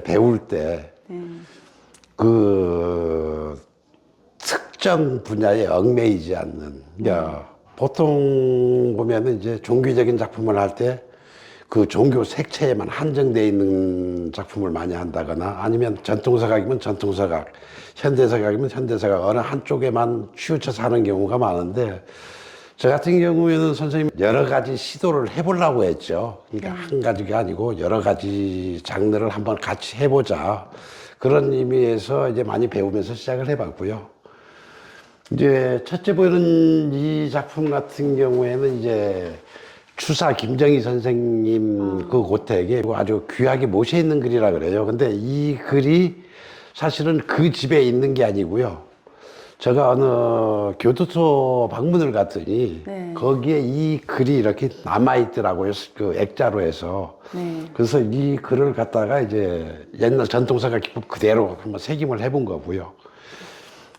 배울 때 그 특정 분야에 얽매이지 않는, 그러니까 보통 보면은 이제 종교적인 작품을 할 때 그 종교 색채에만 한정되어 있는 작품을 많이 한다거나, 아니면 전통사각이면 전통사각, 현대사각이면 현대사각, 어느 한쪽에만 치우쳐서 하는 경우가 많은데, 저 같은 경우에는 선생님 여러 가지 시도를 해보려고 했죠. 그러니까 한 가지가 아니고 여러 가지 장르를 한번 같이 해보자, 그런 의미에서 이제 많이 배우면서 시작을 해봤고요. 이제 첫째 보이는 이 작품 같은 경우에는 이제 추사 김정희 선생님 그 고택에 아주 귀하게 모셔 있는 글이라 그래요. 근데 이 글이 사실은 그 집에 있는 게 아니고요. 제가 어느 교도소 방문을 갔더니 거기에 이 글이 이렇게 남아있더라고요. 그 액자로 해서. 그래서 이 글을 갖다가 이제 옛날 전통사각 기법 그대로 한번 새김을 해본 거고요.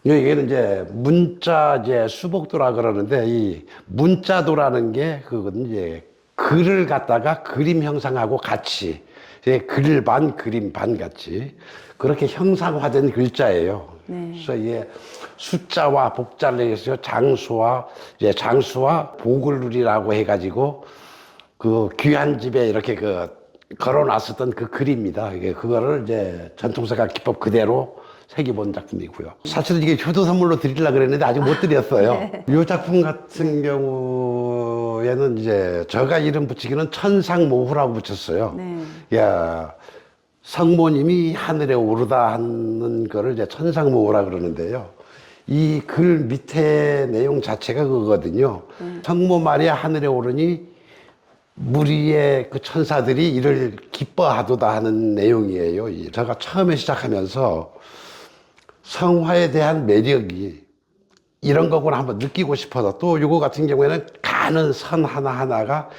여기는 이제 문자 이제 수복도라 그러는데, 이 문자도라는 게 그건 이제 글을 갖다가 그림 형상하고 같이, 글 반 그림 반 같이 그렇게 형상화된 글자예요. 그래서 이게 숫자와 복자를 해서 장수와 이제 장수와 복을 누리라고 해가지고 그 귀한 집에 이렇게 그 걸어놨었던 그 글입니다. 이게 그거를 이제 전통사각 기법 그대로 새겨본 작품이고요. 사실은 이게 효도 선물로 드리려고 그랬는데 아직 못 드렸어요. 이 작품 같은 경우에는 이제 제가 이름 붙이기는 천상모후라고 붙였어요. 야, 성모님이 하늘에 오르다 하는 거를 이제 천상모후라 그러는데요. 이 글 밑에 내용 자체가 그거거든요. 성모 마리아 하늘에 오르니 무리의 그 천사들이 이를 기뻐하도다 하는 내용이에요. 제가 처음에 시작하면서 성화에 대한 매력이 이런 거구나 한번 느끼고 싶어서, 또 이거 같은 경우에는 가는 선 하나하나가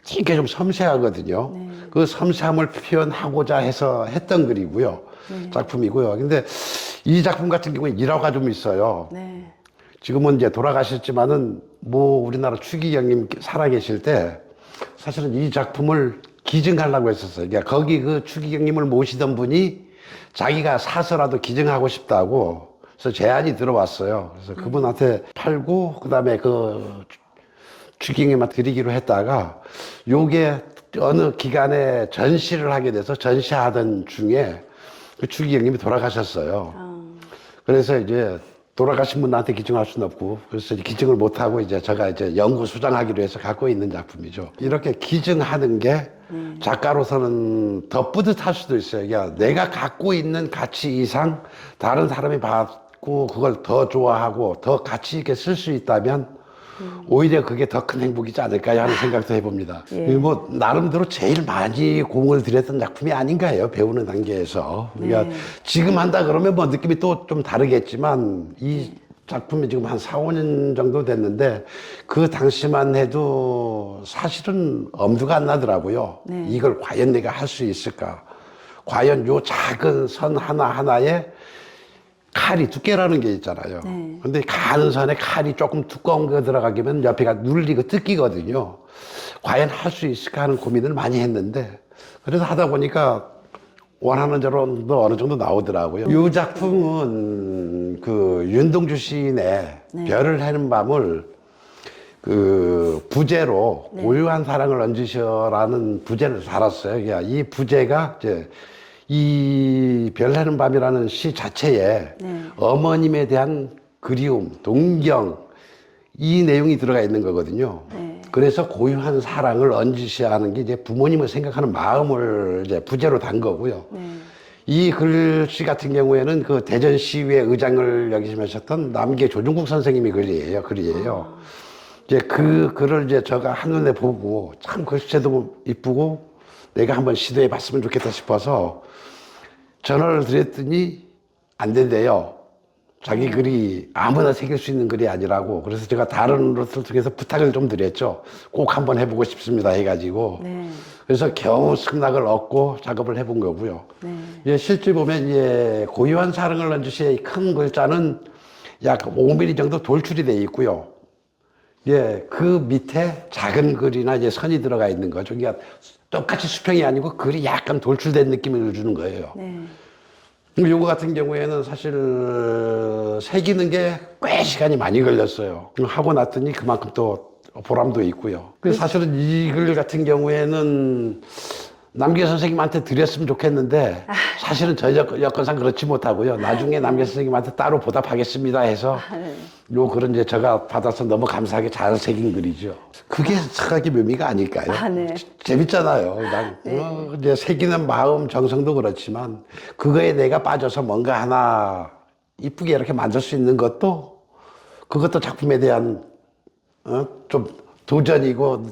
되게 좀 섬세하거든요. 그 섬세함을 표현하고자 해서 했던 글이고요. 작품이고요. 근데 이 작품 같은 경우에 일화가 좀 있어요. 지금은 이제 돌아가셨지만은 뭐 우리나라 추기경님 살아계실 때 사실은 이 작품을 기증하려고 했었어요. 그러니까 거기 그 추기경님을 모시던 분이 자기가 사서라도 기증하고 싶다고, 그래서 제안이 들어왔어요. 그래서 그분한테 팔고 그다음에 그 추기경님한테 드리기로 했다가, 요게 어느 기간에 전시를 하게 돼서 전시하던 중에 그 추기경님이 돌아가셨어요. 그래서 이제 돌아가신 분한테 기증할 수는 없고, 그래서 기증을 못하고 이제 제가 이제 연구 수장하기로 해서 갖고 있는 작품이죠. 이렇게 기증하는 게 작가로서는 더 뿌듯할 수도 있어요. 야, 내가 갖고 있는 가치 이상 다른 사람이 받고 그걸 더 좋아하고 더 가치 있게 쓸 수 있다면 오히려 그게 더 큰 행복이지 않을까 하는 생각도 해봅니다. 뭐 나름대로 제일 많이 공을 들였던 작품이 아닌가 해요, 배우는 단계에서. 그러니까 지금 한다 그러면 뭐 느낌이 또 좀 다르겠지만, 이 작품이 지금 한 4, 5년 정도 됐는데 그 당시만 해도 사실은 엄두가 안 나더라고요. 이걸 과연 내가 할 수 있을까? 과연 요 작은 선 하나하나에 칼이 두께라는 게 있잖아요. 근데 가는 선에 칼이 조금 두꺼운 거 들어가기면 옆에가 눌리고 뜯기거든요. 과연 할 수 있을까 하는 고민을 많이 했는데, 그래서 하다 보니까 원하는 대로도 어느 정도 나오더라고요. 이 작품은 그 윤동주 시인의 별을 해는 밤을 그 부제로 고유한 사랑을 얹으셔라는 부제를 달았어요. 그러니까 이 부제가 이제 이 별해는 밤이라는 시 자체에 어머님에 대한 그리움, 동경, 이 내용이 들어가 있는 거거든요. 그래서 고유한 사랑을 얹으셔야 하는 게 이제 부모님을 생각하는 마음을 이제 부제로 단 거고요. 이 글씨 같은 경우에는 그 대전시의회 의장을 역임하셨던 남계 조중국 선생님이 글이에요. 이제 그 글을 이제 제가 한눈에 보고 참 글씨체도 이쁘고 내가 한번 시도해 봤으면 좋겠다 싶어서 전화를 드렸더니 안 된대요. 자기 글이 아무나 새길 수 있는 글이 아니라고. 그래서 제가 다른 로스를 통해서 부탁을 좀 드렸죠. 꼭 한번 해보고 싶습니다 해가지고. 그래서 겨우 승낙을 얻고 작업을 해본 거고요. 예, 실제 보면 예, 고유한 사랑을 얹으시의 큰 글자는 약 5mm 정도 돌출이 되어 있고요. 예, 그 밑에 작은 글이나 이제 선이 들어가 있는 거죠. 그러니까 똑같이 수평이 아니고 글이 약간 돌출된 느낌을 주는 거예요. 네. 요거 같은 경우에는 사실 새기는 게 꽤 시간이 많이 걸렸어요. 하고 났더니 그만큼 또 보람도 있고요. 그래서 사실은 이 글 같은 경우에는 남계 선생님한테 드렸으면 좋겠는데 사실은 저 여건상 그렇지 못하고요. 나중에 남계 선생님한테 따로 보답하겠습니다 해서 네. 요 글은 이제 제가 받아서 너무 감사하게 잘 새긴 글이죠. 그게 착하기 묘미가 아닐까요? 네. 재밌잖아요. 이제 새기는 마음, 정성도 그렇지만 그거에 내가 빠져서 뭔가 하나 이쁘게 이렇게 만들 수 있는 것도 그것도 작품에 대한 좀 도전이고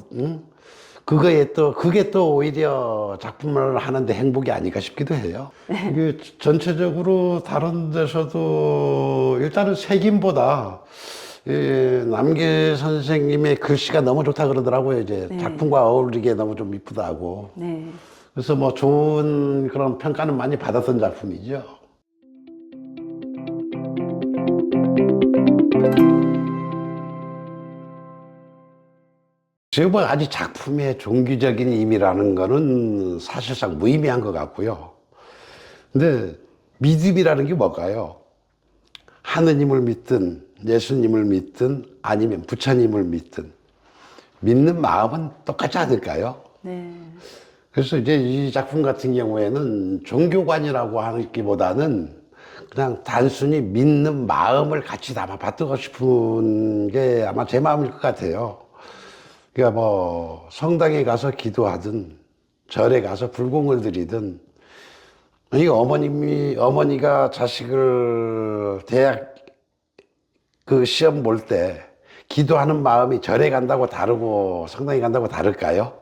그게 또 오히려 작품을 하는데 행복이 아닐까 싶기도 해요. 이게 전체적으로 다른 데서도 일단은 색임보다 남계 선생님의 글씨가 너무 좋다 그러더라고요. 이제 작품과 어울리게 너무 좀 이쁘다고. 네. 그래서 뭐 좋은 그런 평가는 많이 받았던 작품이죠. 제가 뭐 아직 작품의 종교적인 의미라는 거는 사실상 무의미한 것 같고요. 근데 믿음이라는 게 뭘까요? 하느님을 믿든 예수님을 믿든 아니면 부처님을 믿든 믿는 마음은 똑같지 않을까요? 네. 그래서 이제 이 작품 같은 경우에는 종교관이라고 하기보다는 그냥 단순히 믿는 마음을 같이 담아 받고 싶은 게 아마 제 마음일 것 같아요. 그러니까 뭐 성당에 가서 기도하든 절에 가서 불공을 드리든 이 어머니가 자식을 대학 그 시험 볼 때 기도하는 마음이 절에 간다고 다르고 성당에 간다고 다를까요?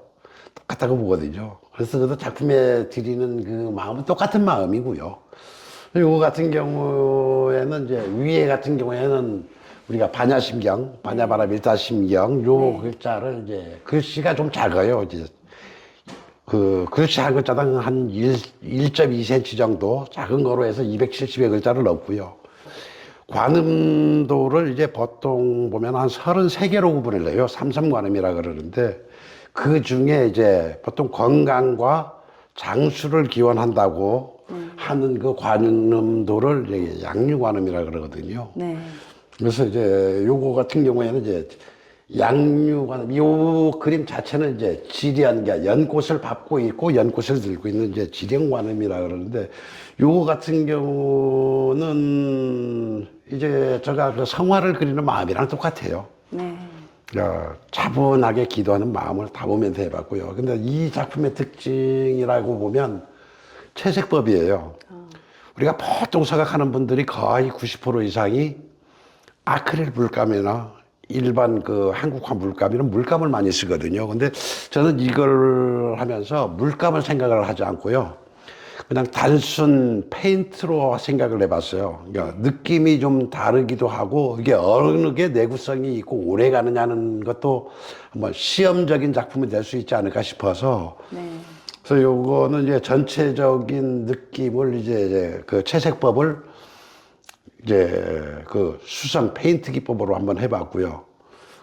똑같다고 보거든요. 그래서 그도 작품에 드리는 그 마음은 똑같은 마음이고요. 요거 같은 경우에는 이제 위에 같은 경우에는 우리가 반야심경, 반야바라 밀타심경 요 글자를 이제 글씨가 좀 작아요. 이제 그 글씨 한 글자당 한 1.2cm 정도 작은 거로 해서 270의 글자를 넣고요. 관음도를 이제 보통 보면 한 33개로 구분을 해요. 삼삼관음이라 그러는데 그 중에 이제 보통 건강과 장수를 기원한다고 하는 그 관음도를 이제 양유관음이라 그러거든요. 네. 그래서 이제 요거 같은 경우에는 이제 양유관음, 요 그림 자체는 이제 지련, 연꽃을 밟고 있고 연꽃을 들고 있는 이제 지령관음이라 그러는데 요거 같은 경우는 이제 제가 그 성화를 그리는 마음이랑 똑같아요. 네. 차분하게 기도하는 마음을 담으면서 해봤고요. 근데 이 작품의 특징이라고 보면 채색법이에요. 우리가 보통 생각하는 분들이 거의 90% 이상이 아크릴 물감이나 일반 그 한국화 물감이나 물감을 많이 쓰거든요. 근데 저는 이걸 하면서 물감을 생각을 하지 않고요. 그냥 단순 페인트로 생각을 해봤어요. 그러니까 느낌이 좀 다르기도 하고 이게 어느 게 내구성이 있고 오래 가느냐는 것도 한번 시험적인 작품이 될 수 있지 않을까 싶어서 네. 그래서 요거는 이제 전체적인 느낌을 이제 그 채색법을 이제 그 수성 페인트 기법으로 한번 해봤고요.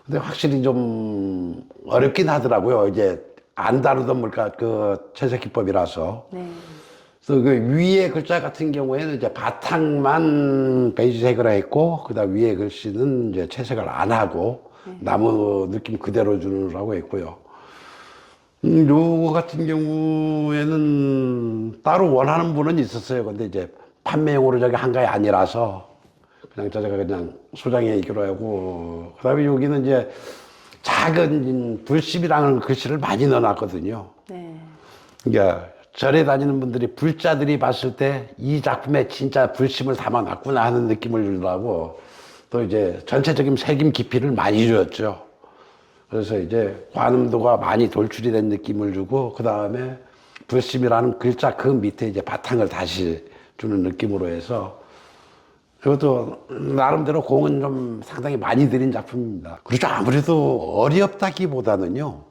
근데 확실히 좀 어렵긴 하더라고요. 이제 안 다루던 물가 그 채색 기법이라서. 네. 그래서 그 위에 글자 같은 경우에는 이제 바탕만 베이지색으로 했고, 그다음 위에 글씨는 이제 채색을 안 하고 나무 느낌 그대로 주느라고 했고요. 요거 같은 경우에는 따로 원하는 분은 있었어요. 근데 이제 판매용으로 저기 한 거이 아니라서 그냥 제가 그냥 소장에 있기로 하고, 그다음에 여기는 이제 작은 불심이라는 글씨를 많이 넣어놨거든요. 네. 그러니까 절에 다니는 분들이 불자들이 봤을 때 이 작품에 진짜 불심을 담아놨구나 하는 느낌을 주려고 또 이제 전체적인 새김 깊이를 많이 주었죠. 그래서 이제 관음도가 많이 돌출이 된 느낌을 주고 그 다음에 불심이라는 글자 그 밑에 이제 바탕을 다시 주는 느낌으로 해서 이것도 나름대로 공은 좀 상당히 많이 들인 작품입니다. 그렇죠. 아무래도 어렵다기보다는요.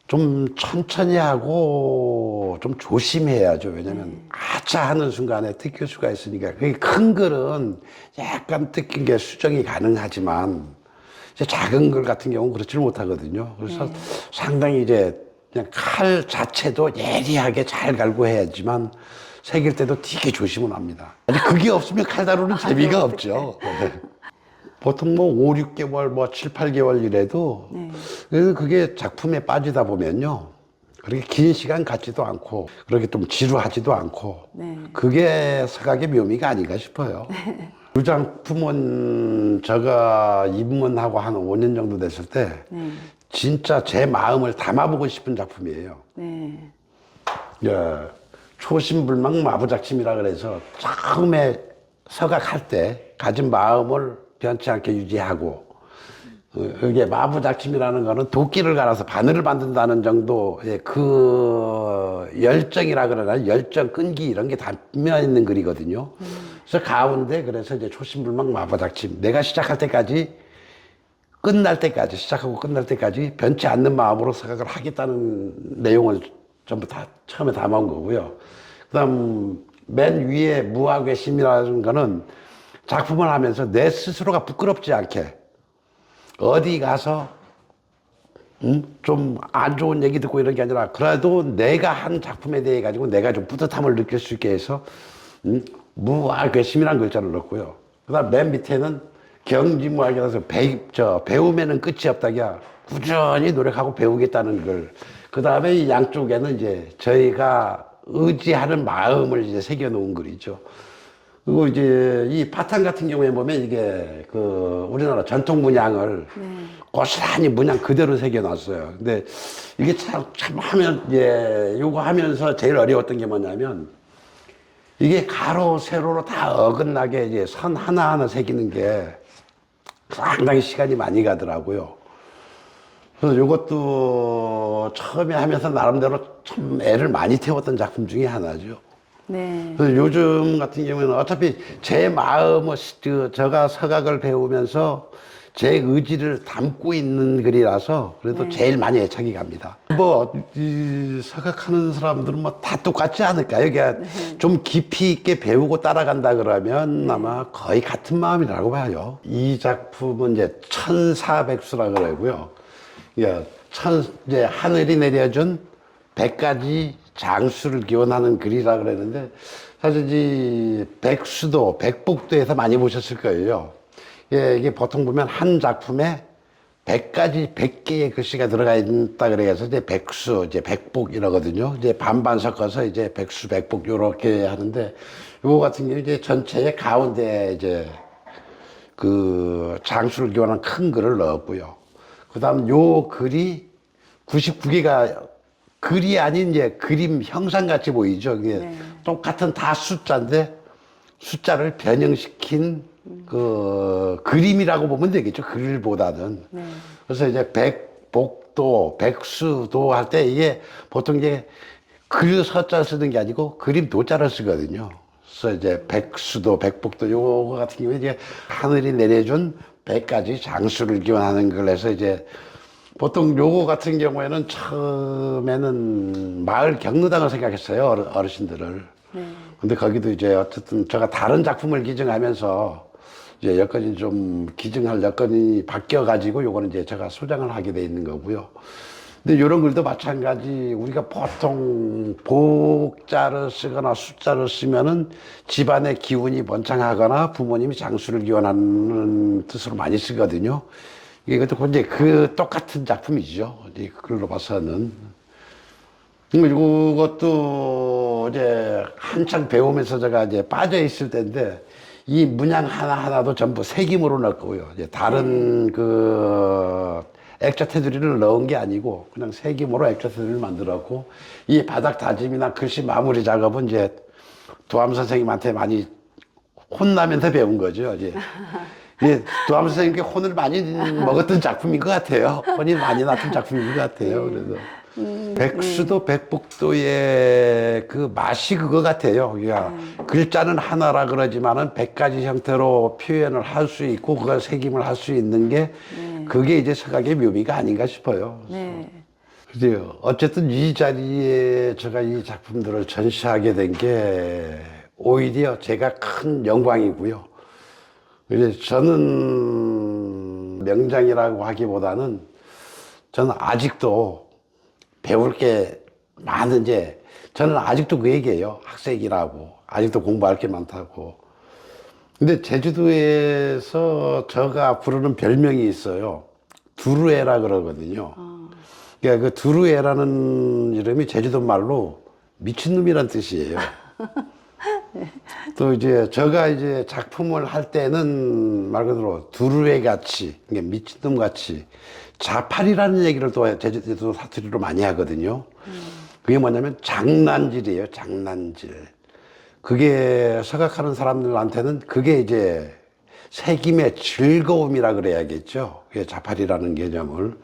좀 천천히 하고 좀 조심해야죠. 왜냐면 아차 하는 순간에 뜯길 수가 있으니까. 그게 큰 글은 약간 뜯긴 게 수정이 가능하지만 이제 작은 글 같은 경우는 그렇지를 못하거든요. 그래서 상당히 이제 그냥 칼 자체도 예리하게 잘 갈고 해야지만 새길 때도 되게 조심을 합니다. 아니, 그게 없으면 칼 다루는 재미가 없죠. 보통 뭐 5, 6개월, 뭐 7, 8개월 이래도 그래서 그게 작품에 빠지다 보면요. 그렇게 긴 시간 같지도 않고 그렇게 좀 지루하지도 않고 그게 서각의 묘미가 아닌가 싶어요. 이 작품은 제가 입문하고 한 5년 정도 됐을 때 진짜 제 마음을 담아보고 싶은 작품이에요. 예, 초심불망 마부작침이라 그래서 처음에 서각할 때 가진 마음을 변치 않게 유지하고 이게 마부작침이라는 거는 도끼를 갈아서 바늘을 만든다는 정도의 그 열정이라 그러나 열정, 끈기 이런 게 담겨 있는 글이거든요. 그래서 가운데 그래서 이제 초심불망 마부작침 내가 시작할 때까지 끝날 때까지 시작하고 끝날 때까지 변치 않는 마음으로 생각을 하겠다는 내용을 전부 다 처음에 담아온 거고요. 그다음 맨 위에 무아괴심이라는 거는 작품을 하면서 내 스스로가 부끄럽지 않게 어디 가서 좀 안 좋은 얘기 듣고 이런 게 아니라 그래도 내가 한 작품에 대해 가지고 내가 좀 뿌듯함을 느낄 수 있게 해서 무아괴심이라는 글자를 넣고요. 그다음 맨 밑에는 경지무학이라서 배움에는 끝이 없다기야 꾸준히 노력하고 배우겠다는 글. 그 다음에 이 양쪽에는 이제 저희가 의지하는 마음을 이제 새겨놓은 글이죠. 그리고 이제 이 바탕 같은 경우에 보면 이게 그 우리나라 전통 문양을 고스란히 문양 그대로 새겨놨어요. 근데 이게 참 하면, 예, 요거 하면서 제일 어려웠던 게 뭐냐면 이게 가로, 세로로 다 어긋나게 이제 선 하나하나 새기는 게 상당히 시간이 많이 가더라고요. 그래서 이것도 처음에 하면서 나름대로 참 애를 많이 태웠던 작품 중에 하나죠. 그래서 요즘 같은 경우에는 어차피 제 마음을, 제가 서각을 배우면서 제 의지를 담고 있는 글이라서 그래도 제일 많이 애착이 갑니다. 뭐, 이 서각하는 사람들은 뭐 다 똑같지 않을까요? 이게 좀 깊이 있게 배우고 따라간다 그러면 아마 거의 같은 마음이라고 봐요. 이 작품은 이제 천사백수라 그러고요. 예, 이제 하늘이 내려준 100가지 장수를 기원하는 글이라 그랬는데 사실 이 백수도, 백복도에서 많이 보셨을 거예요. 예, 이게 보통 보면 한 작품에 100가지, 100개의 글씨가 들어가 있다 그래서 이제 백수, 이제 백복 이러거든요. 이제 반반 섞어서 이제 백수, 백복 요렇게 하는데 요거 같은 경우 이제 전체의 가운데 이제 그 장수를 기원한 큰 글을 넣었고요. 그 다음 요 글이 99개가 글이 아닌 이제 그림 형상같이 보이죠. 이게 똑같은 다 숫자인데 숫자를 변형시킨 그 그림이라고 보면 되겠죠. 글보다는. 그래서 이제 백복도, 백수도 할 때 이게 보통 이제 글 서자를 쓰는 게 아니고 그림 도자를 쓰거든요. 그래서 이제 백수도, 백복도 요거 같은 경우에 이제 하늘이 내려준 100가지 장수를 기원하는 걸 해서 이제 보통 요거 같은 경우에는 처음에는 마을 경로당을 생각했어요. 어르신들을. 근데 거기도 이제 어쨌든 제가 다른 작품을 기증하면서 이제 여건이 좀 기증할 여건이 바뀌어가지고 요거는 이제 제가 소장을 하게 돼 있는 거고요. 근데 요런 글도 마찬가지 우리가 보통 복자를 쓰거나 숫자를 쓰면은 집안의 기운이 번창하거나 부모님이 장수를 기원하는 뜻으로 많이 쓰거든요. 이것도 이제 그 똑같은 작품이죠. 이 글로 봐서는. 이것도 이제 한창 배우면서 제가 이제 빠져 있을 때인데 이 문양 하나하나도 전부 새김으로 넣고요. 이제 다른 그 액자 테두리를 넣은 게 아니고 그냥 새김으로 액자 테두리를 만들었고 이 바닥 다짐이나 글씨 마무리 작업은 이제 도암 선생님한테 많이 혼나면서 배운 거죠. 이제. 도암 선생님께 혼을 많이 먹었던 작품인 것 같아요. 혼이 많이 났던 작품인 것 같아요. 그래서 백수도 백복도의 그 맛이 그거 같아요. 그러니까 글자는 하나라 그러지만은 100가지 형태로 표현을 할 수 있고 그걸 새김을 할 수 있는 게 그게 이제 서각의 묘미가 아닌가 싶어요. 그래서 어쨌든 이 자리에 제가 이 작품들을 전시하게 된 게 오히려 제가 큰 영광이고요. 그래서 저는 명장이라고 하기보다는 저는 아직도 배울 게 많은데 저는 아직도 그 얘기예요. 학생이라고. 아직도 공부할 게 많다고. 근데 제주도에서 제가 부르는 별명이 있어요. 두루에라 그러거든요. 그러니까 그 두루에라는 이름이 제주도 말로 미친놈이란 뜻이에요. 또 이제 제가 이제 작품을 할 때는 말 그대로 두루에 같이, 그러니까 미친놈 같이 자팔이라는 얘기를 또 제주도 사투리로 많이 하거든요. 그게 뭐냐면 장난질이에요, 장난질. 그게 생각하는 사람들한테는 그게 이제 새김의 즐거움이라 그래야겠죠. 그게 자팔이라는 개념을.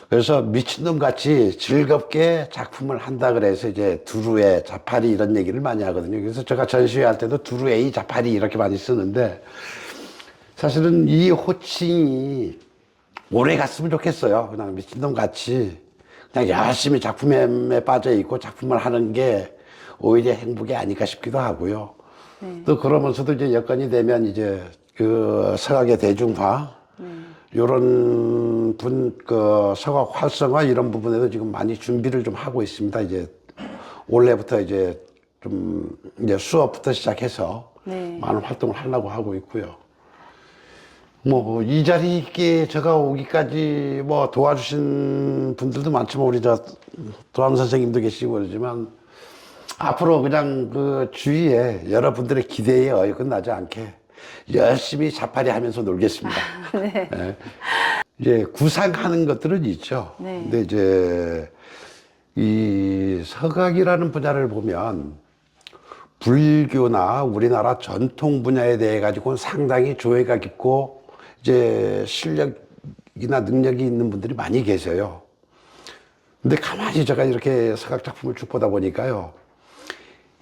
그래서 미친놈 같이 즐겁게 작품을 한다 그래서 이제 두루에 자팔이 이런 얘기를 많이 하거든요. 그래서 제가 전시회 할 때도 두루에이 자팔이 이렇게 많이 쓰는데 사실은 이 호칭이 오래 갔으면 좋겠어요. 그냥 미친놈 같이 그냥 열심히 작품에 빠져 있고 작품을 하는 게 오히려 행복이 아닐까 싶기도 하고요. 또 그러면서도 이제 여건이 되면 이제 그 서각의 대중화, 요런 그 서각 활성화 이런 부분에도 지금 많이 준비를 좀 하고 있습니다. 이제 올해부터 이제 좀 이제 수업부터 시작해서 많은 활동을 하려고 하고 있고요. 뭐 이 자리에 제가 오기까지 뭐 도와주신 분들도 많지만 우리 저 도암 선생님도 계시고 그러지만 앞으로 그냥 그 주위에 여러분들의 기대에 어긋나지 않게 열심히 자파리 하면서 놀겠습니다. 네. 네. 이제 구상하는 것들은 있죠. 네. 근데 이제 이 서각이라는 분야를 보면 불교나 우리나라 전통 분야에 대해 가지고는 상당히 조예가 깊고 이제 실력이나 능력이 있는 분들이 많이 계세요. 근데 가만히 제가 이렇게 서각 작품을 쭉 보다 보니까요.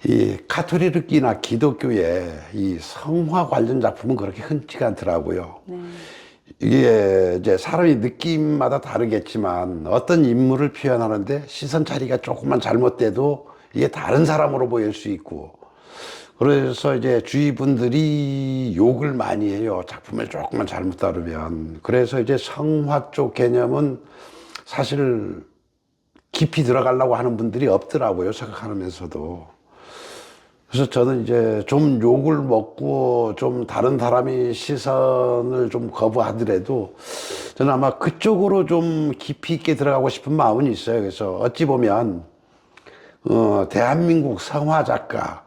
이 카톨릭이나 기독교의 이 성화 관련 작품은 그렇게 흔치가 않더라고요. 이게 이제 사람이 느낌마다 다르겠지만 어떤 인물을 표현하는데 시선 차리가 조금만 잘못돼도 이게 다른 사람으로 보일 수 있고 그래서 이제 주위 분들이 욕을 많이 해요. 작품을 조금만 잘못 다루면. 그래서 이제 성화 쪽 개념은 사실 깊이 들어가려고 하는 분들이 없더라고요. 생각하면서도. 그래서 저는 이제 좀 욕을 먹고 좀 다른 사람이 시선을 좀 거부하더라도 저는 아마 그쪽으로 좀 깊이 있게 들어가고 싶은 마음은 있어요. 그래서 어찌 보면 대한민국 성화 작가,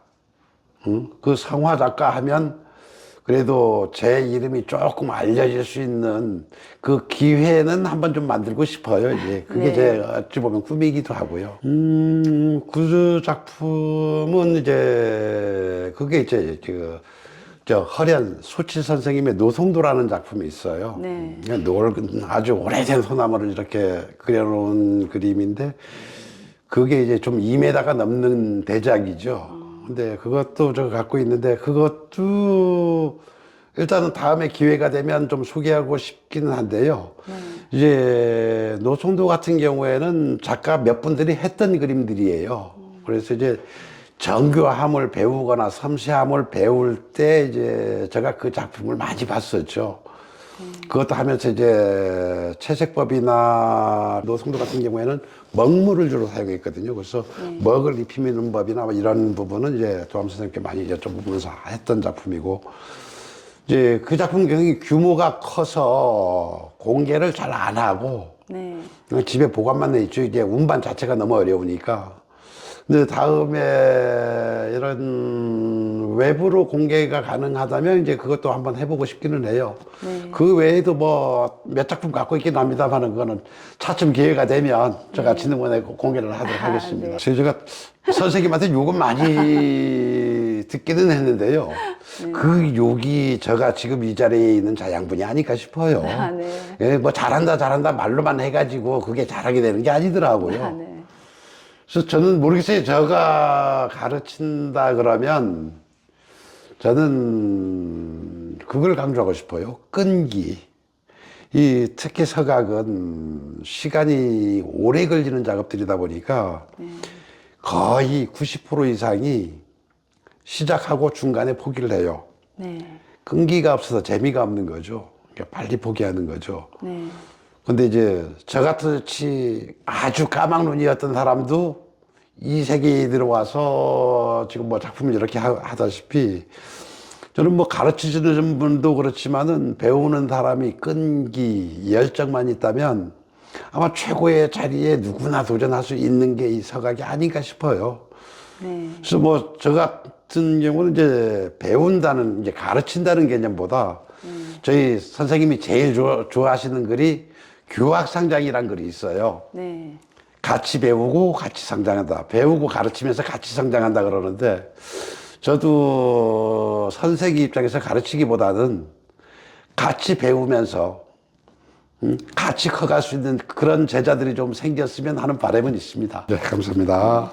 그 성화 작가 하면 그래도 제 이름이 조금 알려질 수 있는 그 기회는 한번 좀 만들고 싶어요. 이제 그게 네. 제 어찌 보면 꿈이기도 하고요. 그 작품은 이제 그게 이제 저 허련 소치 선생님의 노송도라는 작품이 있어요. 네. 아주 오래된 소나무를 이렇게 그려놓은 그림인데 그게 이제 좀 2m가 넘는 대작이죠. 근데 그것도 저 갖고 있는데 그것도 일단은 다음에 기회가 되면 좀 소개하고 싶기는 한데요. 이제 노송도 같은 경우에는 작가 몇 분들이 했던 그림들이에요. 그래서 이제 정교함을 배우거나 섬세함을 배울 때 이제 제가 그 작품을 많이 봤었죠. 그것도 하면서 이제 채색법이나 노송도 같은 경우에는 먹물을 주로 사용했거든요. 그래서 먹을 입히는 법이나 뭐 이런 부분은 이제 도암 선생님께 많이 여쭤보면서 했던 작품이고, 이제 그 작품 굉장히 규모가 커서 공개를 잘 안 하고 그냥 집에 보관만 해 있죠. 이제 운반 자체가 너무 어려우니까. 근데 다음에 이런 외부로 공개가 가능하다면 이제 그것도 한번 해보고 싶기는 해요. 그 외에도 뭐 몇 작품 갖고 있긴 합니다만 그거는 차츰 기회가 되면 제가 진흥원에 공개를 하도록 하겠습니다. 제가 선생님한테 욕은 많이 듣기는 했는데요. 그 욕이 제가 지금 이 자리에 있는 자양분이 아닐까 싶어요. 예, 뭐 잘한다 말로만 해가지고 그게 잘하게 되는 게 아니더라고요. 그래서 저는 모르겠어요. 제가 가르친다 그러면 저는 그걸 강조하고 싶어요. 끈기. 이 특히 서각은 시간이 오래 걸리는 작업들이다 보니까 거의 90% 이상이 시작하고 중간에 포기를 해요. 끈기가 없어서 재미가 없는 거죠. 그러니까 빨리 포기하는 거죠. 근데 이제 저 같이 아주 까막눈이었던 사람도 이 세계에 들어와서 지금 뭐 작품을 이렇게 하다시피 저는 뭐 가르치시는 분도 그렇지만은 배우는 사람이 끈기, 열정만 있다면 아마 최고의 자리에 누구나 도전할 수 있는 게 이 서각이 아닌가 싶어요. 네. 그래서 뭐 저 같은 경우는 이제 배운다는, 이제 가르친다는 개념보다 저희 선생님이 제일 좋아하시는 글이 규학상장이란 글이 있어요. 네. 같이 배우고 같이 성장한다. 배우고 가르치면서 같이 성장한다 그러는데, 저도 선생님 입장에서 가르치기보다는 같이 배우면서 같이 커갈 수 있는 그런 제자들이 좀 생겼으면 하는 바람은 있습니다. 네, 감사합니다.